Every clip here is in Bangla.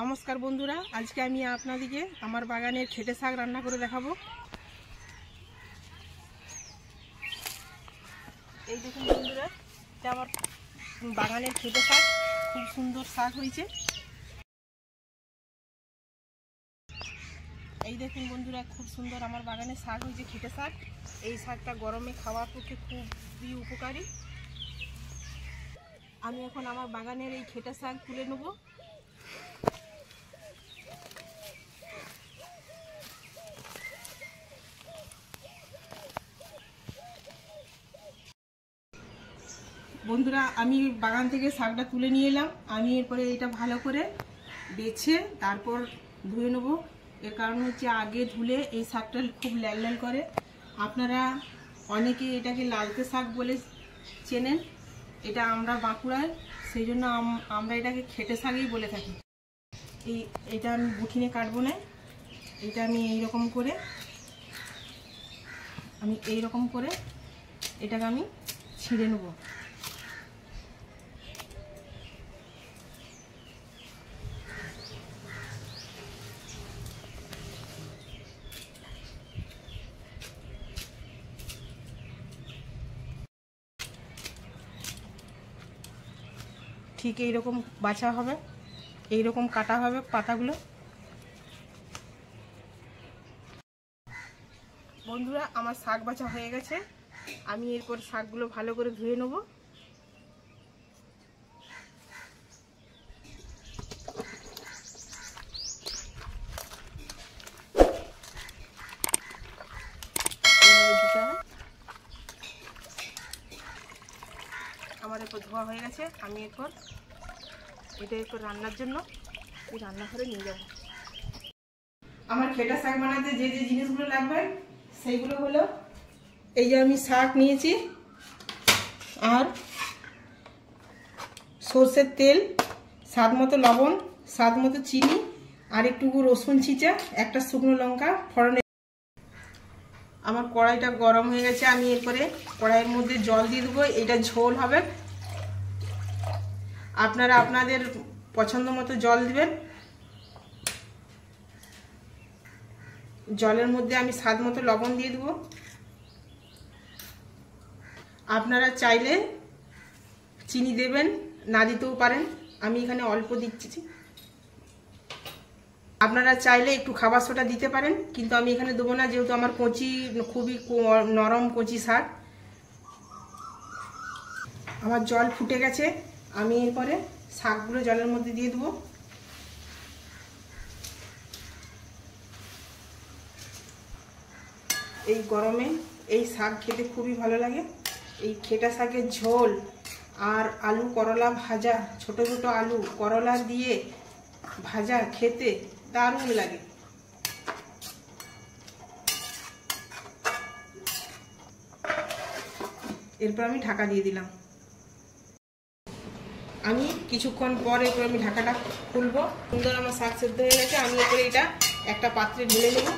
নমস্কার বন্ধুরা, আজকে আমি আপনাদেরকে আমার বাগানের খেটে শাক রান্না করে দেখাবো। এই দেখুন বন্ধুরা, এটা আমার বাগানের খেটে শাক, খুব সুন্দর শাক হয়েছে। এই দেখুন বন্ধুরা, খুব সুন্দর আমার বাগানে শাক হয়েছে, খেটে শাক। এই শাকটা গরমে খাওয়ার পক্ষে খুবই উপকারী। আমি এখন আমার বাগানের এই খেটে শাক তুলে নেব। বন্ধুরা, আমি বাগান থেকে শাকটা তুলে নিয়ে এলাম। আমি এরপরে এটা ভালো করে বেছে তারপর ধুয়ে নেব। এর কারণ হচ্ছে আগে ধুলে এই শাকটা খুব লাল লাল করে। আপনারা অনেকে এটাকে লালতে শাক বলে চেনেন, এটা আমরা বাঁকুড়ায়, সেই জন্য আমরা এটাকে খেটে শাকই বলে থাকি। এটা আমি বুঠিনে কাটবো না, এটা আমি এইরকম করে এটাকে আমি ছিঁড়ে নেব। ঠিক এইরকম বাছা হবে, এইরকম কাটা হবে পাতাগুলো। বন্ধুরা, আমার শাক বাছা হয়ে গেছে। আমি এরপর শাকগুলো ভালো করে ধুয়ে নেব। আমার এরপর ধোয়া হয়ে গেছে। আমি এরপর রান্নার জন্য এই রান্নাঘরে নিয়ে যাব। আমার খেটা শাক বানাতে যে যে জিনিসগুলো লাগবে সেইগুলো হলো, এই যে আমি শাক নিয়েছি, আর সর্ষের তেল, স্বাদ মতো লবণ, স্বাদ মতো চিনি, আর একটু রসুন ছিঁচা, একটা শুকনো লঙ্কা ফোড়নে। আমার কড়াইটা গরম হয়ে গেছে। আমি এরপরে কড়াইয়ের মধ্যে জল দিয়ে দেবো। এটা ঝোল হবে, আপনারা আপনাদের পছন্দ মতো জল দিবেন। জলের মধ্যে আমি স্বাদ মতো লবণ দিয়ে দেবো। আপনারা চাইলে চিনি দেবেন, না দিতেও পারেন। আমি এখানে অল্প দিচ্ছি। আপনারা চাইলে একটু খাবার সোডা দিতে পারেন, কিন্তু আমি এখানে দেবো না, যেহেতু আমার কচি, খুবই নরম কচি শাক। আমার জল ফুটে গেছে। আমি এরপরে শাকগুলো জলের মধ্যে দিয়ে দেবো। এই গরমে এই শাক খেতে খুবই ভালো লাগে। এই খেটা শাকের ঝোল আর আলু করলা ভাজা, ছোট ছোট আলু করলা দিয়ে ভাজা খেতে দারুণ লাগে। এরপর আমি ঢাকা দিয়ে দিলাম। আমি কিছুক্ষণ পর এরপর আমি ঢাকাটা খুলবো। সুন্দর আমার শাক সেদ্ধ হয়ে গেছে। আমি এরপরে এটা একটা পাত্রে ঢেলে নেব।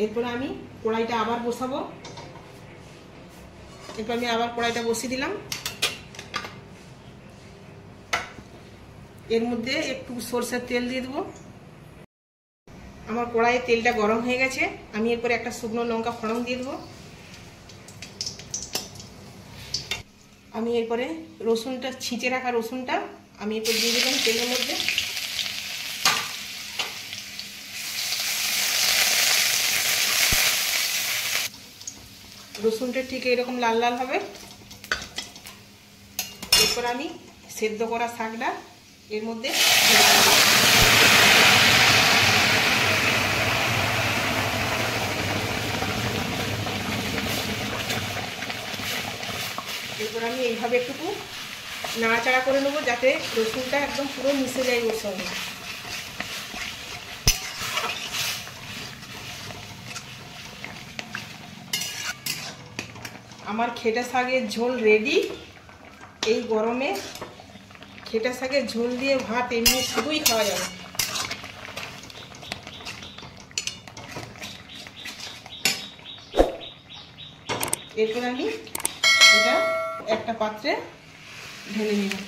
এরপরে আমি কড়াইটা আবার বসাবো। এরপর আমি আবার কড়াইটা বসিয়ে দিলাম। এর মধ্যে একটু সরষের তেল দিয়ে দেবো। আমার কড়াইয়ে তেলটা গরম হয়ে গেছে। আমি এরপরে একটা শুকনো লঙ্কা ফোড়ন দিয়ে দেবো। আমি এরপরে রসুনটা, ছিঁচে রাখা রসুনটা আমি এরপর দিয়ে দিলাম তেলের মধ্যে। রসুনটা ঠিক এরকম লাল লাল হবে। এরপর আমি সেদ্ধ করা শাকটা এর মধ্যে এরপর আমি এইভাবে একটু নাড়াচাড়া করে নেবো, যাতে রসুনটা একদম পুরো মিশে যায় ওর সঙ্গে। আমার খেটা শাকের ঝোল রেডি। এই গরমে খেটা শাকের ঝোল দিয়ে ভাত এমনি শুধুই খাওয়া যাবে। এরপর আমি এটা একটা পাত্রে ঢেলে নিলাম।